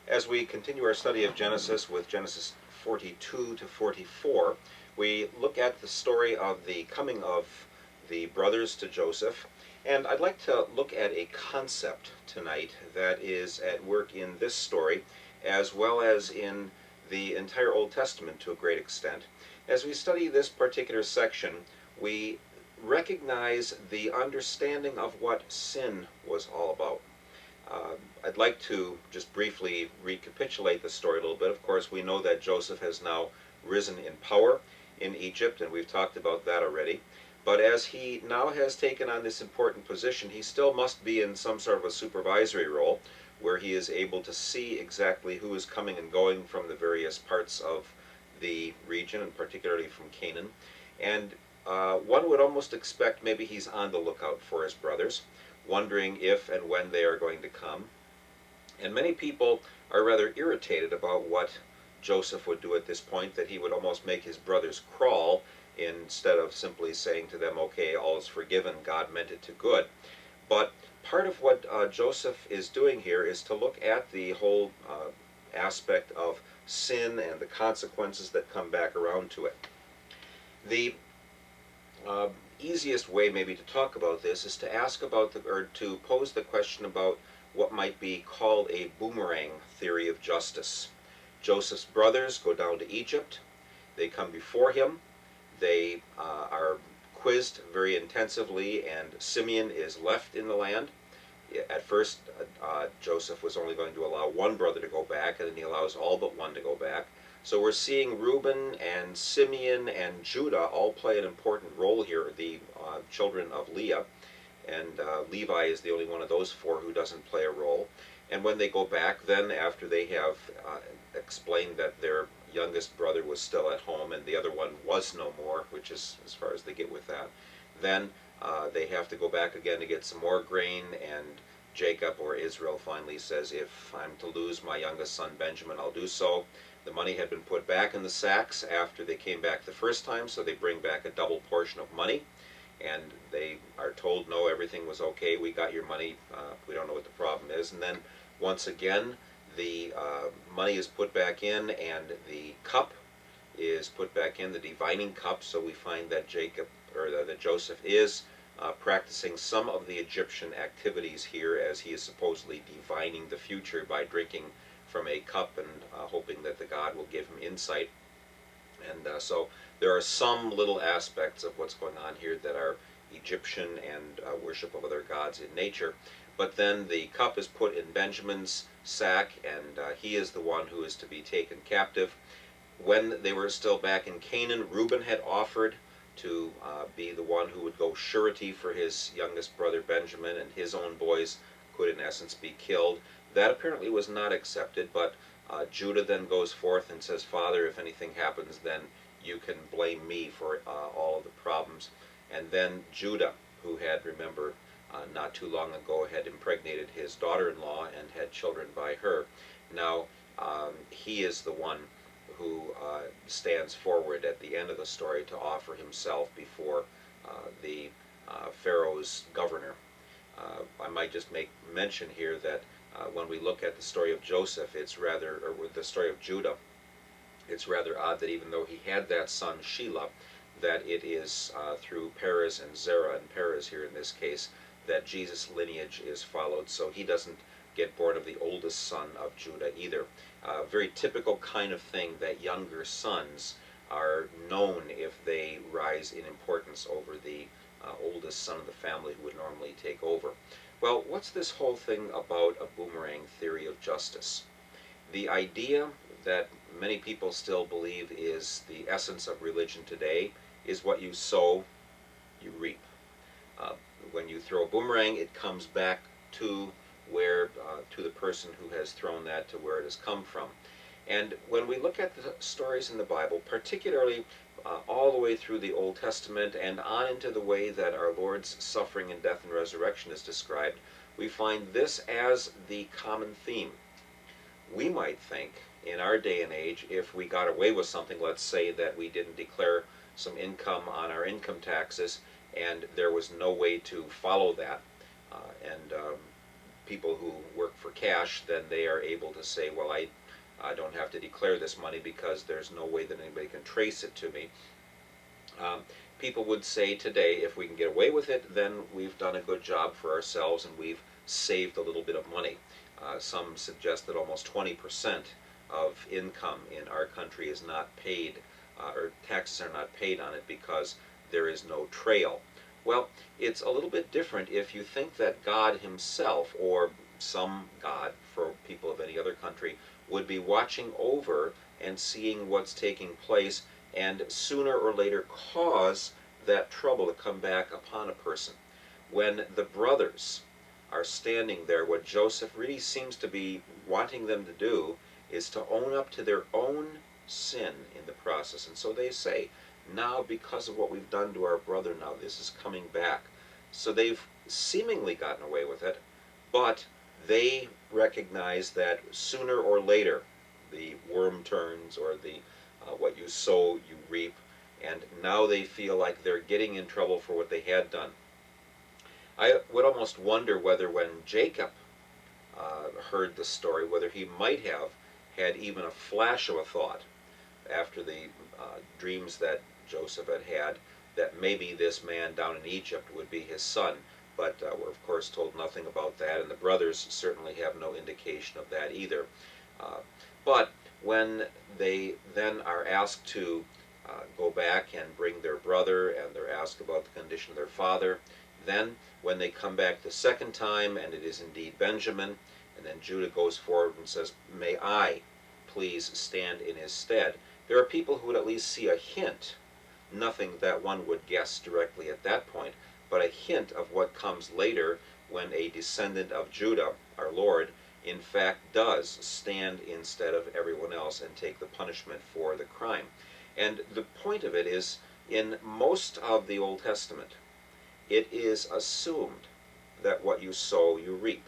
As we continue our study of Genesis with Genesis 42 to 44, we look at the story of the coming of the brothers to Joseph. And I'd like to look at a concept tonight that is at work in this story, as well as in the entire Old Testament to a great extent. As we study this particular section, we recognize the understanding of what sin was all about. I'd like to just briefly recapitulate the story a little bit. Of course, we know that Joseph has now risen in power in Egypt, and we've talked about that already. But as he now has taken on this important position, he still must be in some sort of a supervisory role where he is able to see exactly who is coming and going from the various parts of the region, and particularly from Canaan. And one would almost expect maybe he's on the lookout for his brothers, wondering if and when they are going to come. And many people are rather irritated about what Joseph would do at this point, that he would almost make his brothers crawl instead of simply saying to them, okay, all is forgiven, God meant it to good. But part of what Joseph is doing here is to look at the whole aspect of sin and the consequences that come back around to it. The easiest way maybe to talk about this is to ask about or to pose the question about what might be called a boomerang theory of justice. Joseph's brothers go down to Egypt. They come before him. They are quizzed very intensively, and Simeon is left in the land. At first, Joseph was only going to allow one brother to go back, and then he allows all but one to go back. So we're seeing Reuben and Simeon and Judah all play an important role here, the children of Leah. And Levi is the only one of those four who doesn't play a role. And when they go back, then after they have explained that their youngest brother was still at home and the other one was no more, which is as far as they get with that, then they have to go back again to get some more grain, and Jacob, or Israel, finally says, if I'm to lose my youngest son Benjamin, I'll do so. The money had been put back in the sacks after they came back the first time, so they bring back a double portion of money. And they are told, no, everything was okay, we got your money, we don't know what the problem is. And then once again, the money is put back in, and the cup is put back in, the divining cup. So we find that that Joseph is practicing some of the Egyptian activities here, as he is supposedly divining the future by drinking from a cup and hoping that the God will give him insight. And so there are some little aspects of what's going on here that are Egyptian and worship of other gods in nature. But then the cup is put in Benjamin's sack, and he is the one who is to be taken captive. When they were still back in Canaan, Reuben had offered to be the one who would go surety for his youngest brother Benjamin, and his own boys could in essence be killed. That apparently was not accepted, but Judah then goes forth and says, Father, if anything happens, then you can blame me for all of the problems. And then Judah, who had, remember, not too long ago had impregnated his daughter-in-law and had children by her, now he is the one who stands forward at the end of the story to offer himself before the Pharaoh's governor. I might just make mention here that when we look at the story of Joseph, or the story of Judah, it's rather odd that even though he had that son Shelah, that it is through Perez and Zerah, and Perez here in this case, that Jesus' lineage is followed. So he doesn't get born of the oldest son of Judah either. Very typical kind of thing that younger sons are known if they rise in importance over the oldest son of the family who would normally take over. Well, what's this whole thing about a boomerang theory of justice? The idea that many people still believe is the essence of religion today is what you sow, you reap. When you throw a boomerang, it comes back to to the person who has thrown that to where it has come from. And when we look at the stories in the Bible, particularly all the way through the Old Testament and on into the way that our Lord's suffering and death and resurrection is described, we find this as the common theme. We might think in our day and age, if we got away with something, let's say that we didn't declare some income on our income taxes and there was no way to follow that, and people who work for cash, then they are able to say, well, I don't have to declare this money because there's no way that anybody can trace it to me. Um, People would say today, if we can get away with it, then we've done a good job for ourselves and we've saved a little bit of money. Some suggest that almost 20% of income in our country is not paid, or taxes are not paid on it because there is no trail. Well, it's a little bit different if you think that God himself, or some God for people of any other country, would be watching over and seeing what's taking place and sooner or later cause that trouble to come back upon a person. When the brothers are standing there, what Joseph really seems to be wanting them to do is to own up to their own sin in the process. And so they say, now because of what we've done to our brother, now this is coming back. So they've seemingly gotten away with it, but they recognize that sooner or later the worm turns, or the what you sow you reap, and now they feel like they're getting in trouble for what they had done. I would almost wonder whether when Jacob heard the story, whether he might have had even a flash of a thought after the dreams that Joseph had had, that maybe this man down in Egypt would be his son. But we're of course told nothing about that, and the brothers certainly have no indication of that either. But when they then are asked to go back and bring their brother, and they're asked about the condition of their father, then when they come back the second time, and it is indeed Benjamin, and then Judah goes forward and says, may I please stand in his stead, there are people who would at least see a hint, nothing that one would guess directly at that point, but a hint of what comes later when a descendant of Judah, our Lord, in fact does stand instead of everyone else and take the punishment for the crime. And the point of it is, in most of the Old Testament, it is assumed that what you sow, you reap.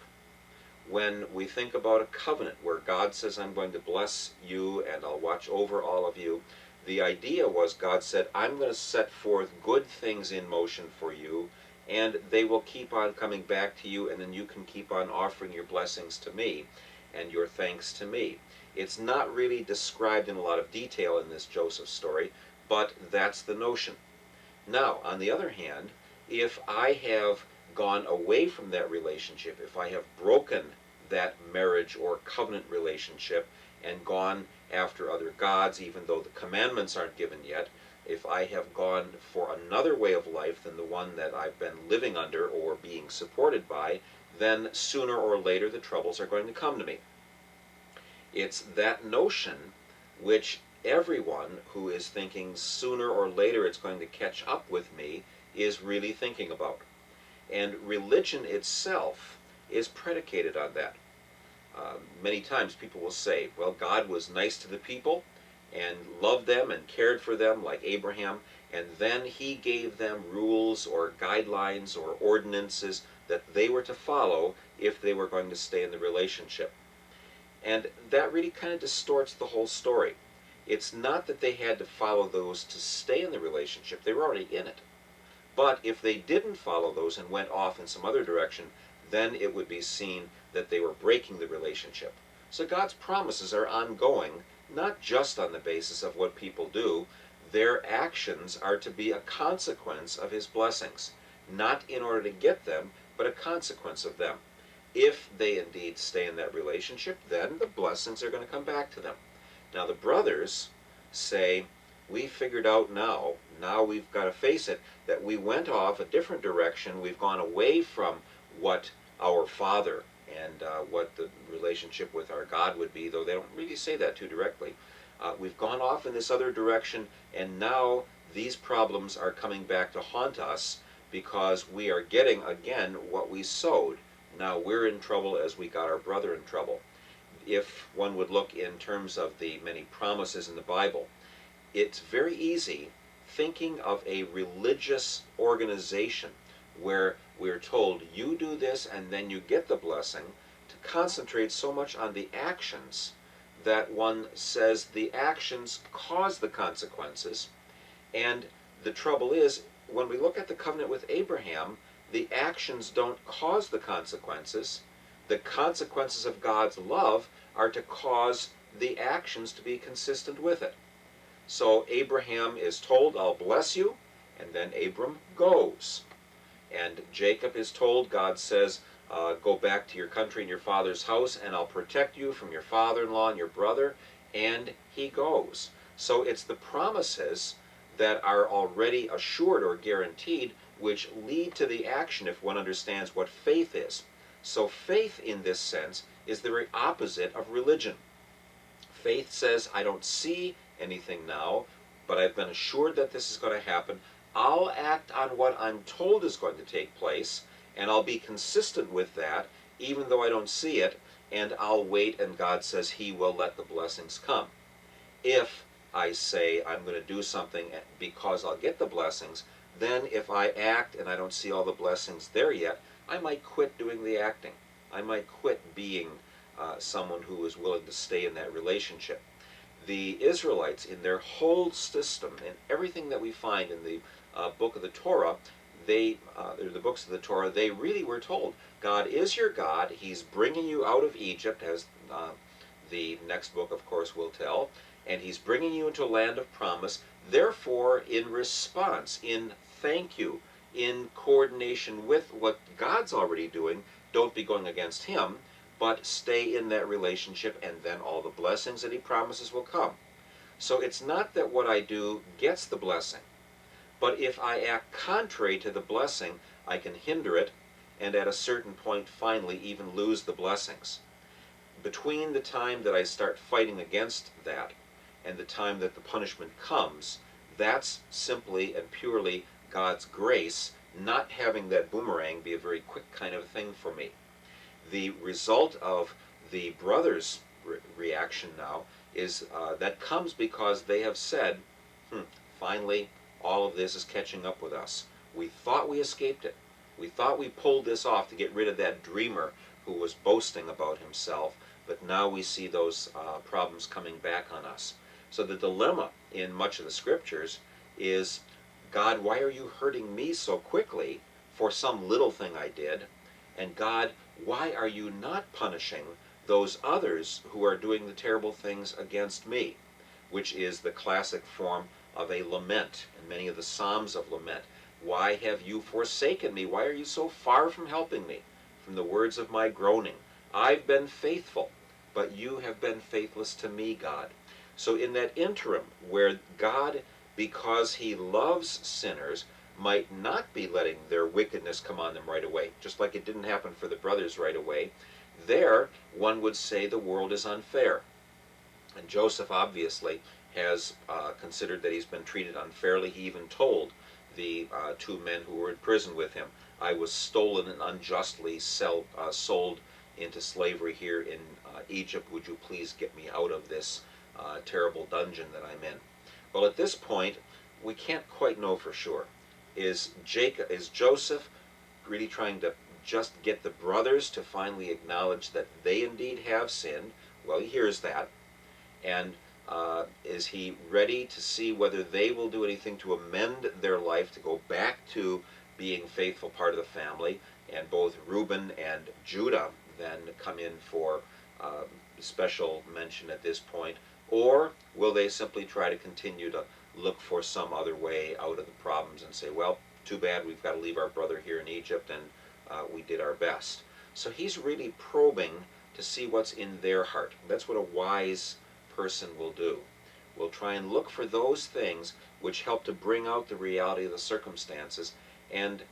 When we think about a covenant where God says, I'm going to bless you and I'll watch over all of you, the idea was God said, I'm going to set forth good things in motion for you, and they will keep on coming back to you, and then you can keep on offering your blessings to me and your thanks to me. It's not really described in a lot of detail in this Joseph story, but that's the notion. Now, on the other hand, if I have gone away from that relationship, if I have broken that marriage or covenant relationship and gone after other gods, even though the commandments aren't given yet, if I have gone for another way of life than the one that I've been living under or being supported by, then sooner or later the troubles are going to come to me. It's that notion which everyone who is thinking sooner or later it's going to catch up with me is really thinking about. And religion itself is predicated on that. Many times people will say, well, God was nice to the people and loved them and cared for them like Abraham, and then he gave them rules or guidelines or ordinances that they were to follow if they were going to stay in the relationship. And that really kind of distorts the whole story. It's not that they had to follow those to stay in the relationship, they were already in it. But if they didn't follow those and went off in some other direction, then it would be seen that they were breaking the relationship. So God's promises are ongoing, not just on the basis of what people do. Their actions are to be a consequence of his blessings, not in order to get them, but a consequence of them. If they indeed stay in that relationship, then the blessings are going to come back to them. Now the brothers say, we figured out now we've got to face it, that we went off a different direction. We've gone away from what our Father and what the relationship with our God would be, though they don't really say that too directly. We've gone off in this other direction, and now these problems are coming back to haunt us because we are getting again what we sowed. Now we're in trouble as we got our brother in trouble. If one would look in terms of the many promises in the Bible, it's very easy thinking of a religious organization where we're told you do this and then you get the blessing, to concentrate so much on the actions that one says the actions cause the consequences. And the trouble is, when we look at the covenant with Abraham, the actions don't cause the consequences. The consequences of God's love are to cause the actions to be consistent with it. So Abraham is told, I'll bless you, and then Abram goes. And Jacob is told, God says, go back to your country and your father's house, and I'll protect you from your father-in-law and your brother, and he goes. So it's the promises that are already assured or guaranteed which lead to the action if one understands what faith is. So faith in this sense is the very opposite of religion. Faith says, I don't see anything now, but I've been assured that this is going to happen. I'll act on what I'm told is going to take place, and I'll be consistent with that, even though I don't see it, and I'll wait, and God says He will let the blessings come. If I say I'm going to do something because I'll get the blessings, then if I act and I don't see all the blessings there yet, I might quit doing the acting. I might quit being someone who is willing to stay in that relationship. The Israelites, in their whole system, and everything that we find in the book of the Torah, the books of the Torah, they really were told, God is your God, He's bringing you out of Egypt, as the next book, of course, will tell, and He's bringing you into a land of promise. Therefore, in response, in thank you, in coordination with what God's already doing, don't be going against Him, but stay in that relationship, and then all the blessings that He promises will come. So it's not that what I do gets the blessing, but if I act contrary to the blessing, I can hinder it, and at a certain point finally even lose the blessings. Between the time that I start fighting against that and the time that the punishment comes, that's simply and purely God's grace not having that boomerang be a very quick kind of thing for me. The result of the brothers' reaction now is that comes because they have said, finally, all of this is catching up with us. We thought we escaped it. We thought we pulled this off to get rid of that dreamer who was boasting about himself, but now we see those problems coming back on us. So the dilemma in much of the scriptures is, God, why are you hurting me so quickly for some little thing I did? And God, why are you not punishing those others who are doing the terrible things against me? Which is the classic form of a lament, and many of the Psalms of lament. Why have you forsaken me? Why are you so far from helping me? From the words of my groaning, I've been faithful, but you have been faithless to me, God. So in that interim where God, because He loves sinners, might not be letting their wickedness come on them right away, just like it didn't happen for the brothers right away, there one would say the world is unfair. And Joseph obviously has considered that he's been treated unfairly. He even told the two men who were in prison with him, I was stolen and unjustly sold into slavery here in Egypt. Would you please get me out of this terrible dungeon that I'm in? Well, at this point, we can't quite know for sure. Is Joseph really trying to just get the brothers to finally acknowledge that they indeed have sinned? Well, he hears that. And is he ready to see whether they will do anything to amend their life, to go back to being a faithful part of the family? And both Reuben and Judah then come in for special mention at this point. Or will they simply try to continue to look for some other way out of the problems and say, well, too bad, we've got to leave our brother here in Egypt, and we did our best. So he's really probing to see what's in their heart. That's what a wise person will do. Will try and look for those things which help to bring out the reality of the circumstances. And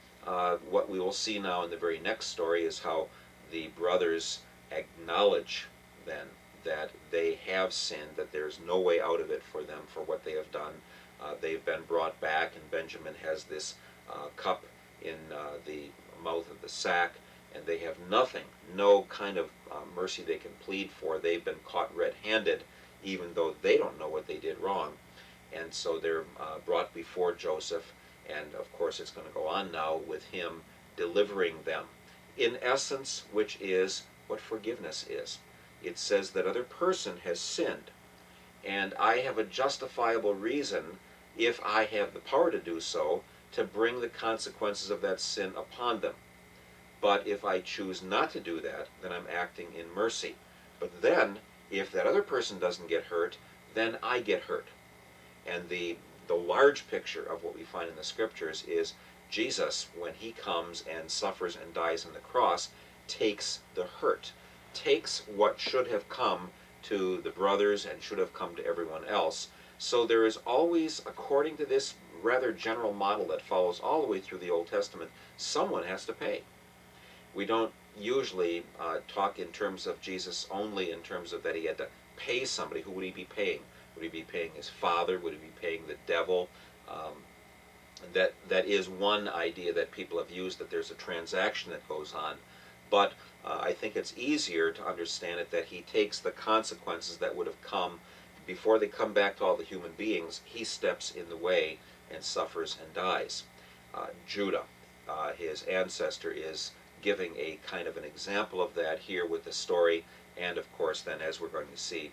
what we will see now in the very next story is how the brothers acknowledge then that they have sinned, that there's no way out of it for them for what they have done. They've been brought back, and Benjamin has this cup in the mouth of the sack, and they have nothing, no kind of mercy they can plead for. They've been caught red-handed, even though they don't know what they did wrong. And so they're brought before Joseph, and of course it's going to go on now with him delivering them. In essence, which is what forgiveness is. It says that other person has sinned, and I have a justifiable reason, if I have the power to do so, to bring the consequences of that sin upon them. But if I choose not to do that, then I'm acting in mercy. But then, if that other person doesn't get hurt, then I get hurt. And the large picture of what we find in the scriptures is Jesus, when he comes and suffers and dies on the cross, takes the hurt, takes what should have come to the brothers and should have come to everyone else. So there is always, according to this rather general model that follows all the way through the Old Testament, someone has to pay. We don't usually talk in terms of Jesus only in terms of that he had to pay somebody. Who would he be paying? Would he be paying his father? Would he be paying the devil? That is one idea that people have used, that there's a transaction that goes on. But I think it's easier to understand it that he takes the consequences that would have come before they come back to all the human beings. He steps in the way and suffers and dies. Judah, his ancestor, is giving a kind of an example of that here with the story, and of course then, as we're going to see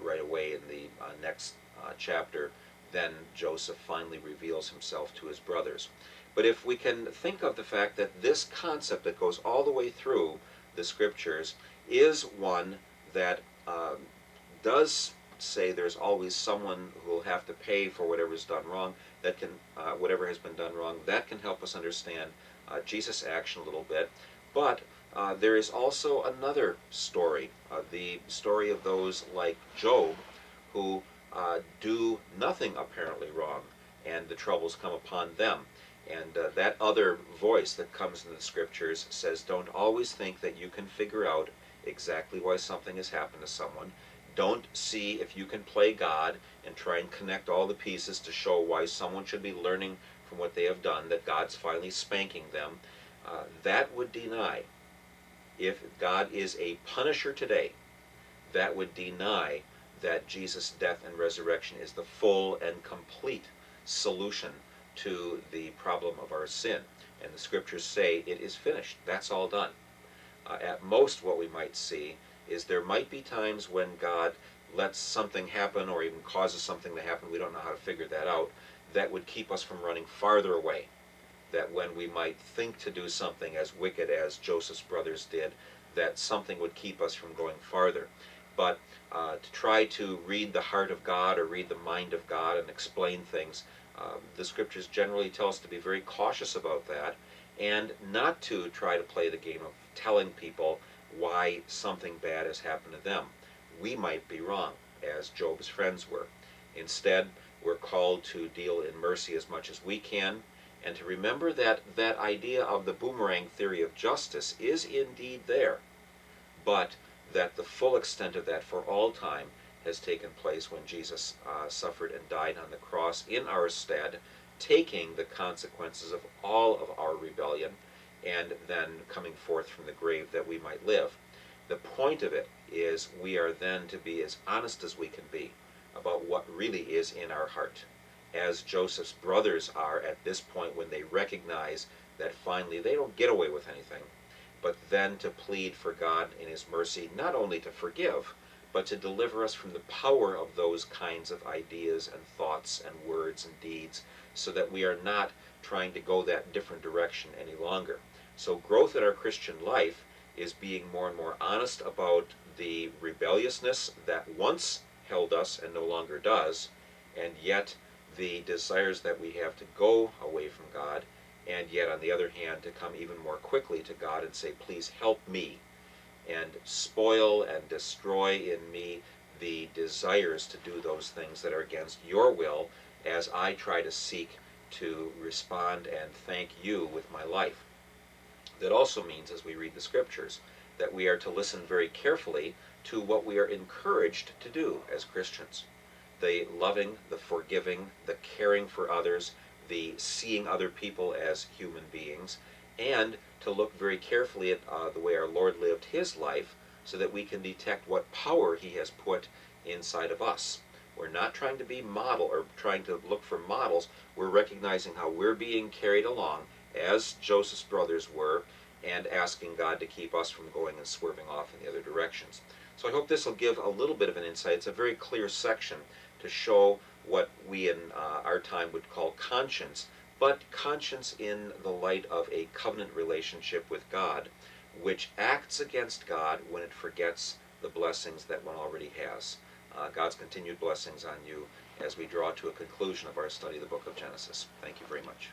right away in the next chapter, then Joseph finally reveals himself to his brothers. But if we can think of the fact that this concept that goes all the way through the scriptures is one that does say there's always someone who will have to pay for whatever's done wrong, that can whatever has been done wrong, that can help us understand Jesus' action a little bit. But there is also another story, the story of those like Job, who do nothing apparently wrong, and the troubles come upon them. And that other voice that comes in the scriptures says, don't always think that you can figure out exactly why something has happened to someone. Don't see if you can play God and try and connect all the pieces to show why someone should be learning from what they have done, that God's finally spanking them. That would deny, if God is a punisher today, that would deny that Jesus' death and resurrection is the full and complete solution to the problem of our sin. And the scriptures say it is finished. That's all done. At most, what we might see is there might be times when God lets something happen or even causes something to happen, we don't know how to figure that out, that would keep us from running farther away. That when we might think to do something as wicked as Joseph's brothers did, that something would keep us from going farther. But to try to read the heart of God or read the mind of God and explain things, the scriptures generally tell us to be very cautious about that, and not to try to play the game of telling people why something bad has happened to them. We might be wrong, as Job's friends were. Instead, we're called to deal in mercy as much as we can, and to remember that that idea of the boomerang theory of justice is indeed there, but that the full extent of that for all time has taken place when Jesus suffered and died on the cross in our stead, taking the consequences of all of our rebellion and then coming forth from the grave that we might live. The point of it is we are then to be as honest as we can be about what really is in our heart, as Joseph's brothers are at this point when they recognize that finally they don't get away with anything, but then to plead for God in his mercy not only to forgive, but to deliver us from the power of those kinds of ideas and thoughts and words and deeds, so that we are not trying to go that different direction any longer. So growth in our Christian life is being more and more honest about the rebelliousness that once held us and no longer does, and yet the desires that we have to go away from God, and yet on the other hand to come even more quickly to God and say, please help me, and spoil and destroy in me the desires to do those things that are against your will, as I try to seek to respond and thank you with my life. That also means, as we read the scriptures, that we are to listen very carefully to what we are encouraged to do as Christians. The loving, the forgiving, the caring for others, the seeing other people as human beings, and to look very carefully at the way our Lord lived his life, so that we can detect what power he has put inside of us. We're not trying to be model or trying to look for models. We're recognizing how we're being carried along, as Joseph's brothers were, and asking God to keep us from going and swerving off in the other directions. So I hope this will give a little bit of an insight. It's a very clear section to show what we in our time would call conscience, but conscience in the light of a covenant relationship with God, which acts against God when it forgets the blessings that one already has. God's continued blessings on you as we draw to a conclusion of our study of the book of Genesis. Thank you very much.